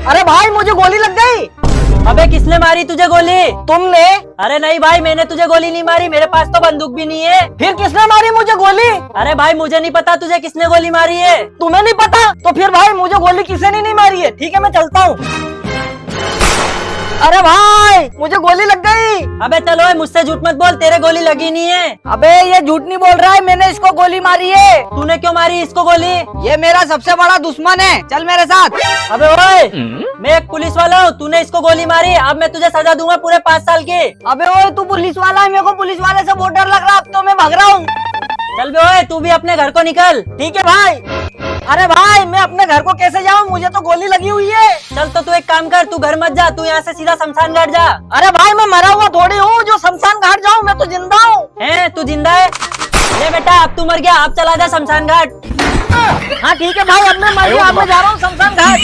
अरे भाई मुझे गोली लग गई। अबे किसने मारी तुझे गोली? तुमने। अरे नहीं भाई, मैंने तुझे गोली नहीं मारी, मेरे पास तो बंदूक भी नहीं है। फिर किसने मारी मुझे गोली? अरे भाई मुझे नहीं पता तुझे किसने गोली मारी है। तुम्हें नहीं पता? तो फिर भाई मुझे गोली किसी ने नहीं मारी है। ठीक है मैं चलता हूँ। अरे भाई मुझे गोली लग गई। अबे चलो मुझसे झूठ मत बोल, तेरे गोली लगी नहीं है। अबे ये झूठ नहीं बोल रहा है, मैंने इसको गोली मारी है। तूने क्यों मारी इसको गोली? ये मेरा सबसे बड़ा दुश्मन है, चल मेरे साथ। अबे ओए, मैं एक पुलिस वाला हूँ, तूने इसको गोली मारी, अब मैं तुझे सजा दूंगा पूरे 5 साल की। अबे ओए तू पुलिस वाला है, मेरे को पुलिस वाले से बहुत डर लग रहा, अब तो मैं भाग रहा हूँ। चल बे ओए, तू भी अपने घर को निकल। ठीक है भाई। अरे भाई मैं अपने घर को कैसे जाऊँ, मुझे तो गोली लगी हुई है। चल तो तू एक काम कर, तू घर मत जा, तू यहाँ से सीधा शमशान घाट जा। अरे भाई मैं मरा हुआ थोड़ी हूँ जो शमशान घाट जाऊँ, मैं तो जिंदा हूँ। हैं तू जिंदा है? ले बेटा अब तू मर गया, अब चला जा शमशान घाट। हाँ ठीक है भाई, अब मैं मर गया, अब मैं जा रहा हूँ शमशान घाट।